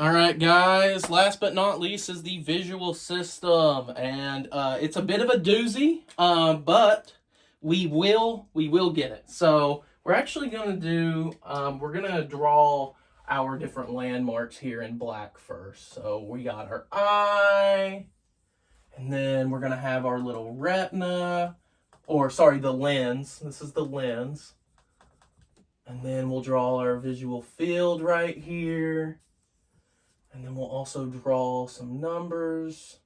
All right, guys, last but not least is the visual system, and it's a bit of a doozy, but we will get it. So we're actually going to do, we're going to draw our different landmarks here in black first. So we got our eye, and then we're going to have our little retina, or sorry, the lens. This is the lens. And then we'll draw our visual field right here. And then we'll also draw some numbers.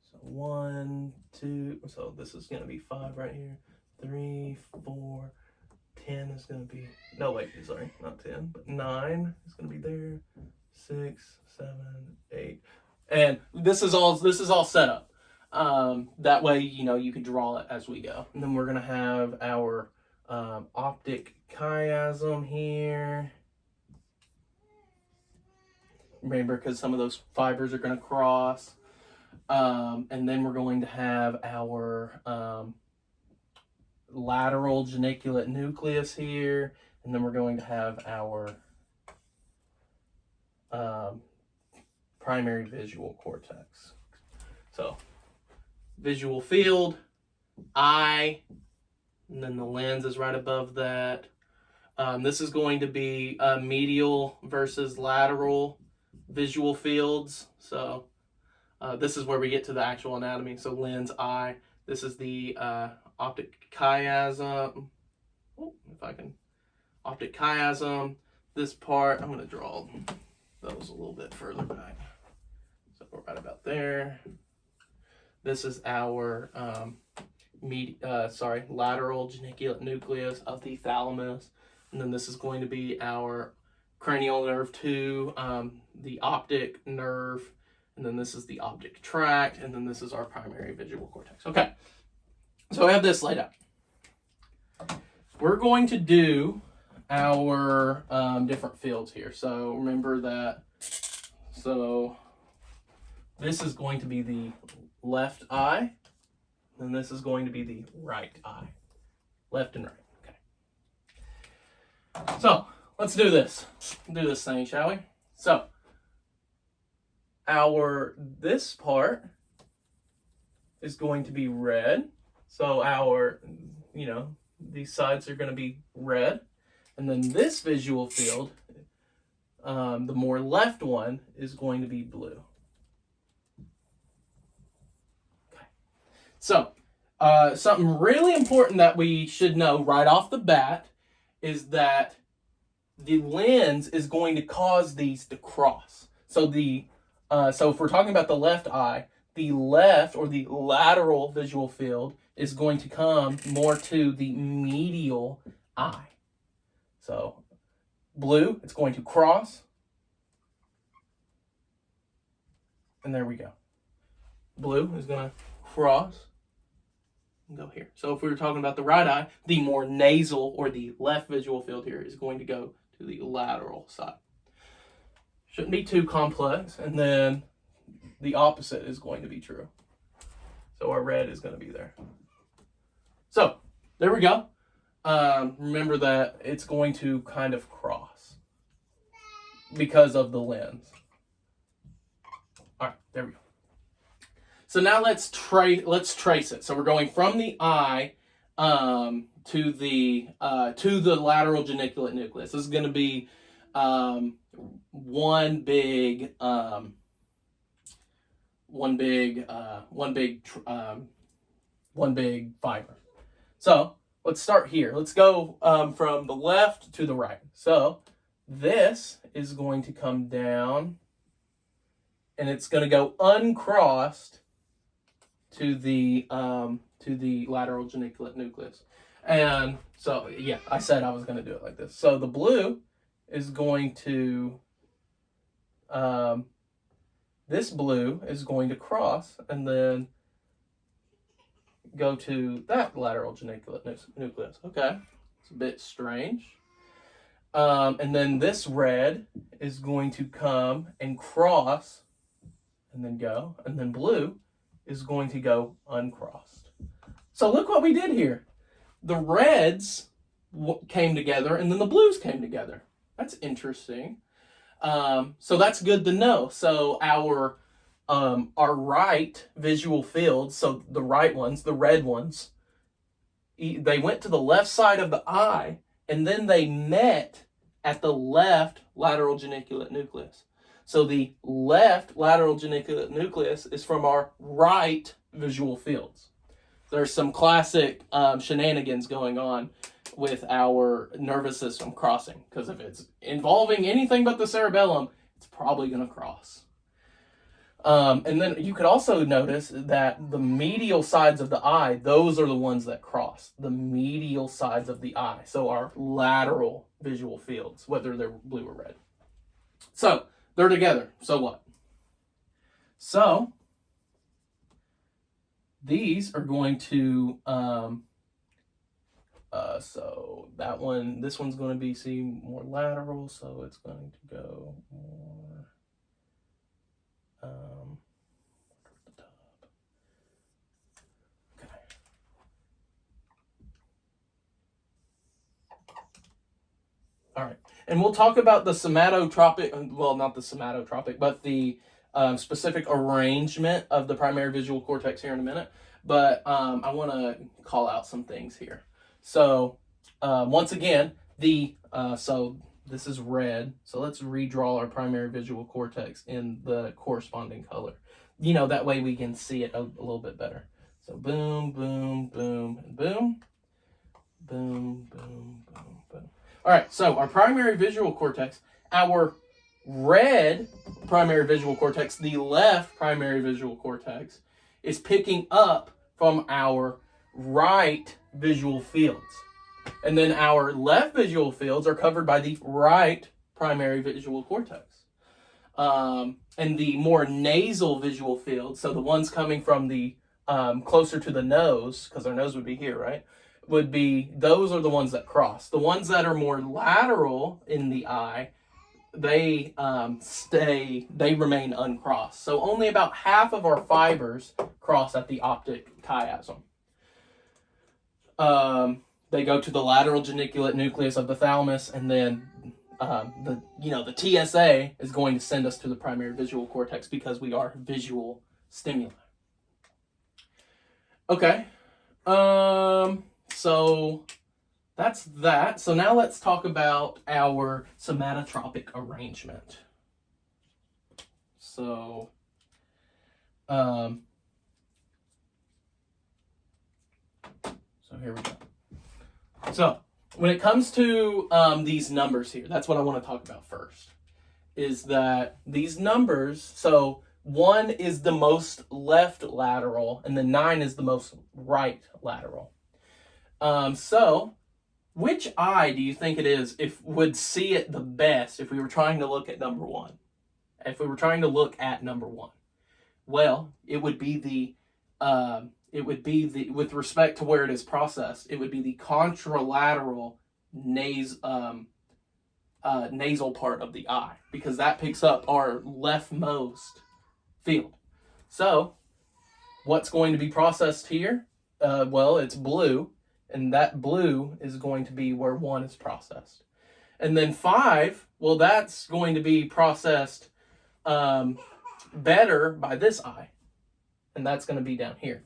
So 1, 2, so this is going to be 5 right here. 3, 4, 10 is going to be, no wait, sorry, not 10, but 9 is going to be there. 6, 7, 8. And this is all set up. That way, you can draw it as we go. And then we're going to have our optic chiasm here. Remember, because some of those fibers are going to cross. And then we're going to have our lateral geniculate nucleus here. And then we're going to have our primary visual cortex. So, visual field, eye, and then the lens is right above that. This is going to be medial versus lateral visual fields. So this is where we get to the actual anatomy. So lens, eye. This is the optic chiasm. Oh, if I can. Optic chiasm. This part, I'm going to draw those a little bit further back. So we're right about there. This is our lateral geniculate nucleus of the thalamus. And then this is going to be our cranial nerve 2, the optic nerve, and then this is the optic tract, and then this is our primary visual cortex. Okay, so I have this laid out. We're going to do our different fields here. So remember that, so this is going to be the left eye, and this is going to be the right eye. Left and right, okay. So, let's do this. Do this thing, shall we? So, this part is going to be red. So these sides are going to be red. And then this visual field, the more left one, is going to be blue. Okay. So, something really important that we should know right off the bat is that the lens is going to cause these to cross. So so if we're talking about the left eye, the left or the lateral visual field is going to come more to the medial eye. So blue, it's going to cross. And there we go. Blue is going to cross and go here. So if we were talking about the right eye, the more nasal or the left visual field here is going to go to the lateral side. Shouldn't be too complex. And then the opposite is going to be true. So our red is going to be there. So there we go. Remember that it's going to kind of cross because of the lens. All right, there we go. So now let's trace it. So we're going from the eye to the lateral geniculate nucleus. This is going to be one big fiber. So let's start here. Let's go from the left to the right. So this is going to come down, and it's going to go uncrossed to the lateral geniculate nucleus. And so, yeah, I said I was going to do it like this. So the blue is going to, this blue is going to cross and then go to that lateral geniculate nucleus. Okay, it's a bit strange. And then this red is going to come and cross and then go, and then blue is going to go uncrossed. So look what we did here. The reds came together and then the blues came together. That's interesting. So that's good to know. So our right visual fields, so the right ones, the red ones, they went to the left side of the eye, and then they met at the left lateral geniculate nucleus. So the left lateral geniculate nucleus is from our right visual fields. There's some classic shenanigans going on with our nervous system crossing, because if it's involving anything but the cerebellum, it's probably going to cross. And then you could also notice that the medial sides of the eye, those are the ones that cross. The medial sides of the eye. So our lateral visual fields, whether they're blue or red. So they're together. So what? So these are going to, so that one, this one's going to be, see, more lateral. So it's going to go more, the top. Okay. All right. And we'll talk about the somatotropic, well, not the somatotropic, but the specific arrangement of the primary visual cortex here in a minute. But I want to call out some things here. So once again, so this is red. So let's redraw our primary visual cortex in the corresponding color. You know, that way we can see it a little bit better. So boom, boom, boom, and boom. Boom, boom, boom, boom. All right, so our primary visual cortex, our red primary visual cortex, the left primary visual cortex, is picking up from our right visual fields. And then our left visual fields are covered by the right primary visual cortex. And the more nasal visual fields, so the ones coming from the closer to the nose, because our nose would be here, right? Would be, those are the ones that cross. The ones that are more lateral in the eye, they remain uncrossed. So only about half of our fibers cross at the optic chiasm. They go to the lateral geniculate nucleus of the thalamus, and then the TSA is going to send us to the primary visual cortex because we are visual stimuli. Okay. So that's that. So now let's talk about our somatotropic arrangement. So, here we go. So when it comes to these numbers here, that's what I want to talk about first, is that these numbers, so 1 is the most left lateral, and then 9 is the most right lateral. So which eye do you think it is would see it the best if we were trying to look at number 1? If we were trying to look at number 1, well, it would be with respect to where it is processed, it would be the contralateral nasal part of the eye, because that picks up our leftmost field. So what's going to be processed here? Well, it's blue, and that blue is going to be where 1 is processed. And then 5, well, that's going to be processed better by this eye, and that's going to be down here.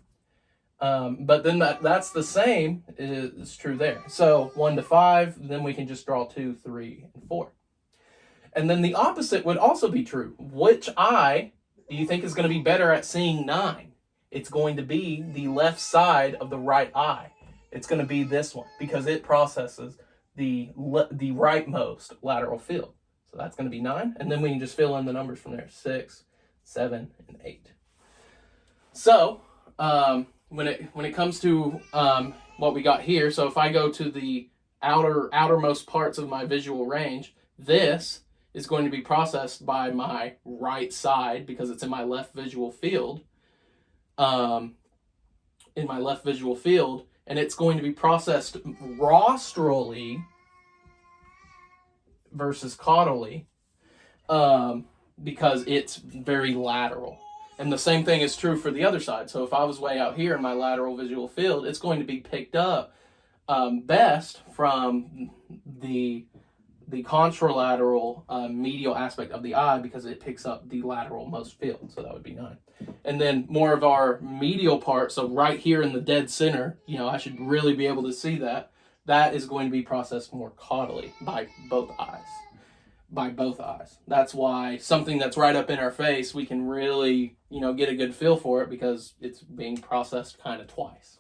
But then that's the same is true there. So 1 to 5, then we can just draw 2, 3, and 4. And then the opposite would also be true. Which eye do you think is going to be better at seeing 9? It's going to be the left side of the right eye. It's going to be this one, because it processes the rightmost lateral field. So that's going to be 9. And then we can just fill in the numbers from there. 6, 7, and 8. So when it comes to what we got here, so if I go to the outermost parts of my visual range, this is going to be processed by my right side because it's in my left visual field. And it's going to be processed rostrally versus caudally because it's very lateral. And the same thing is true for the other side. So if I was way out here in my lateral visual field, it's going to be picked up best from the the contralateral medial aspect of the eye because it picks up the lateral most field. So that would be 9. And then more of our medial part, so right here in the dead center, I should really be able to see that. That is going to be processed more caudally by both eyes. That's why something that's right up in our face, we can really, get a good feel for it because it's being processed kind of twice.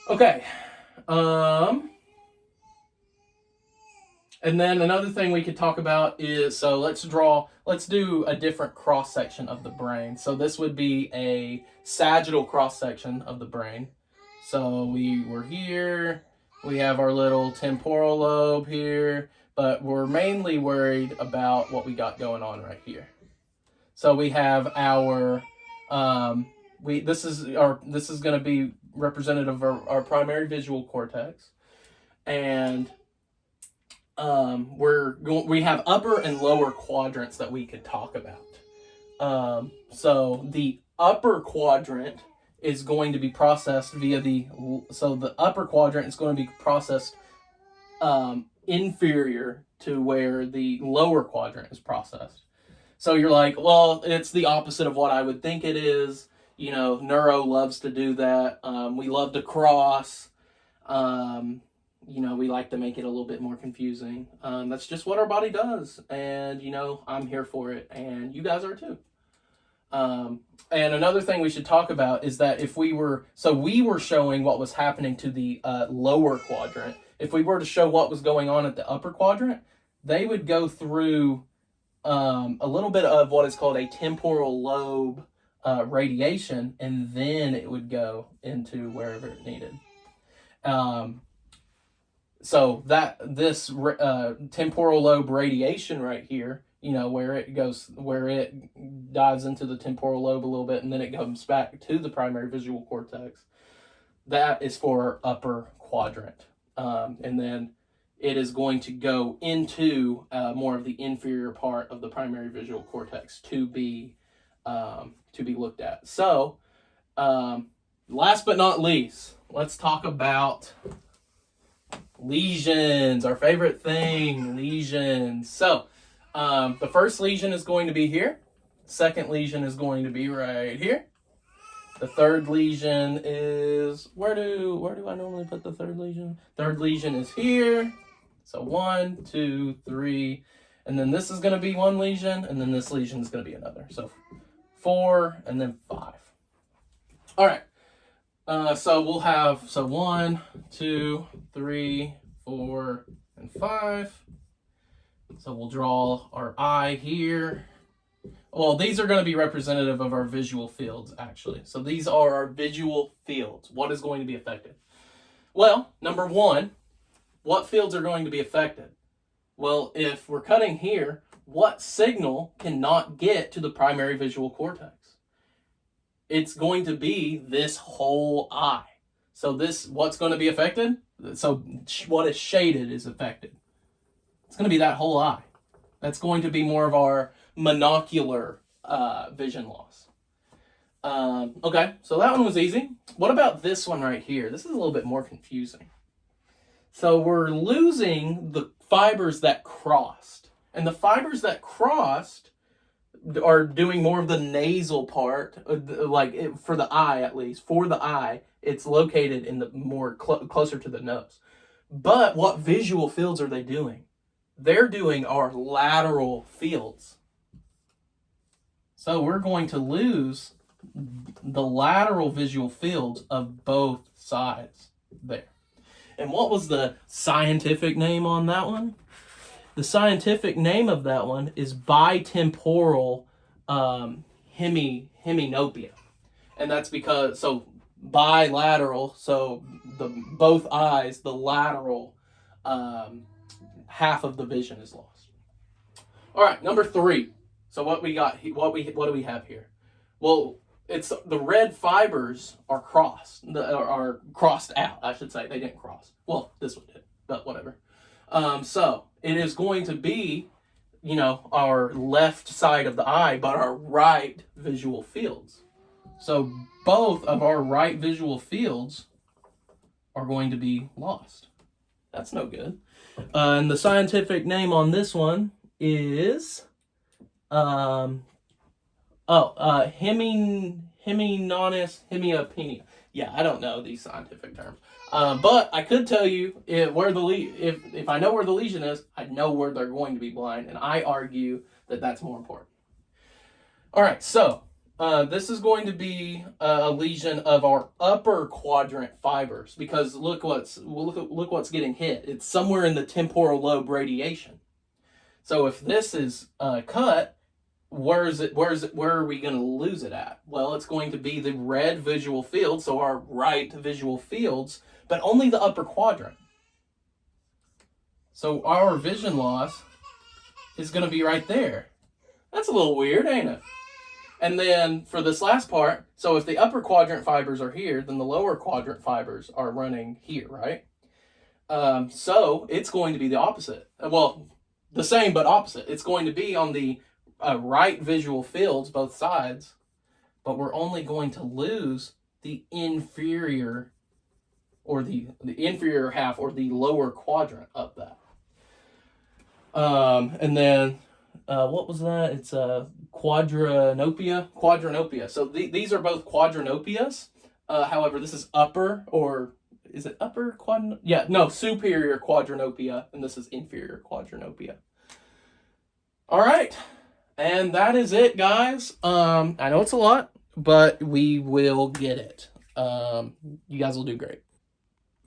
Okay. And then another thing we could talk about is, so let's do a different cross section of the brain. So this would be a sagittal cross section of the brain. So we're here, we have our little temporal lobe here, but we're mainly worried about what we got going on right here. So we have our, this is going to be representative of our primary visual cortex, and we have upper and lower quadrants that we could talk about. So the upper quadrant is going to be processed via the upper quadrant is going to be processed inferior to where the lower quadrant is processed. So you're like, well, it's the opposite of what I would think it is. Neuro loves to do that. We love to cross. We like to make it a little bit more confusing. That's just what our body does. And, I'm here for it. And you guys are too. And another thing we should talk about is that we were showing what was happening to the lower quadrant. If we were to show what was going on at the upper quadrant, they would go through a little bit of what is called a temporal lobe radiation, and then it would go into wherever it needed. So that this temporal lobe radiation right here, where it dives into the temporal lobe a little bit and then it comes back to the primary visual cortex, that is for upper quadrant. And then it is going to go into more of the inferior part of the primary visual cortex to be looked at. So last but not least, let's talk about lesions, our favorite thing, lesions. So the first lesion is going to be here. Second lesion is going to be right here. The third lesion is, where do I normally put the third lesion? Third lesion is here. So 1, 2, 3, and then this is going to be one lesion, and then this lesion is going to be another. So 4, and then 5. All right. So we'll have 1, 2, 3, 4, and 5. So we'll draw our eye here. Well, these are going to be representative of our visual fields, actually. So these are our visual fields. What is going to be affected? Well, number 1, what fields are going to be affected? Well, if we're cutting here, what signal cannot get to the primary visual cortex? It's going to be this whole eye. So what's going to be affected? So what is shaded is affected. It's going to be that whole eye. That's going to be more of our monocular vision loss. Okay, so that one was easy. What about this one right here? This is a little bit more confusing. So we're losing the fibers that crossed. And the fibers that crossed are doing more of the nasal part, for the eye at least. For the eye, it's located in the more closer to the nose. But what visual fields are they doing? They're doing our lateral fields. So we're going to lose the lateral visual fields of both sides there. And what was the scientific name on that one? The scientific name of that one is bitemporal hemianopia. And that's because, so bilateral, so both eyes, the lateral half of the vision is lost. All right, number 3. So what we got? What do we have here? Well, it's the red fibers are crossed, are crossed out. I should say they didn't cross. Well, this one did, but whatever. So it is going to be, our left side of the eye, but our right visual fields. So both of our right visual fields are going to be lost. That's no good. And the scientific name on this one is Heminonis hemiopenia. Yeah, I don't know these scientific terms. But I could tell you if I know where the lesion is, I know where they're going to be blind, and I argue that that's more important. All right, so this is going to be a lesion of our upper quadrant fibers because look what's getting hit. It's somewhere in the temporal lobe radiation. So if this is cut, where are we going to lose it at? Well, it's going to be the red visual field, so our right visual fields, but only the upper quadrant. So our vision loss is going to be right there. That's a little weird, ain't it? And then for this last part, so if the upper quadrant fibers are here, then the lower quadrant fibers are running here, right? So it's going to be the opposite. Well, the same but opposite. It's going to be on the right visual fields, both sides, but we're only going to lose the inferior or the inferior half or the lower quadrant of that. And then what was that? It's quadranopia. So these are both quadranopias. However, this is upper, or is it upper superior quadranopia, and this is inferior quadranopia. All right. And that is it, guys. I know it's a lot, but we will get it. You guys will do great.